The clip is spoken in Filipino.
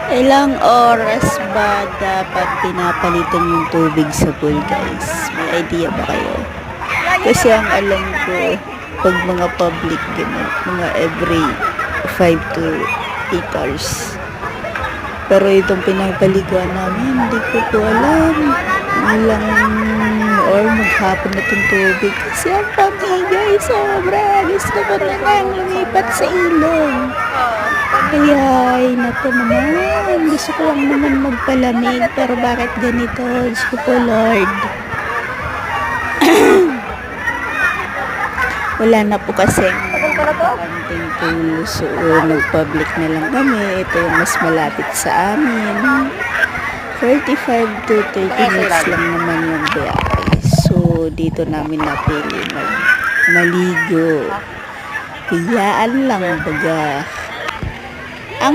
Ilang oras ba dapat pinapalitan yung tubig sa pool, guys? May idea ba kayo? Kasi ang alam ko, pag mga public, ganun, mga every 5 to 8 hours. Pero itong pinapaligan namin, hindi ko po alam. Ilang or maghapon na itong tubig. Kasi ang pamigay, sobra. Gusto ko na lang lumipat sa ilong. Kaya, ay, naku naman. Gusto ko lang naman magpalamig. Pero bakit ganito? Diyos ko po, Lord. Wala na po kasing konting pool. So, nag-public na lang kami. Ito yung mas malapit sa amin. 45 to 30 minutes lang naman yung biyahe. So, dito namin napili maligo. Hiyaan lang baga. Ang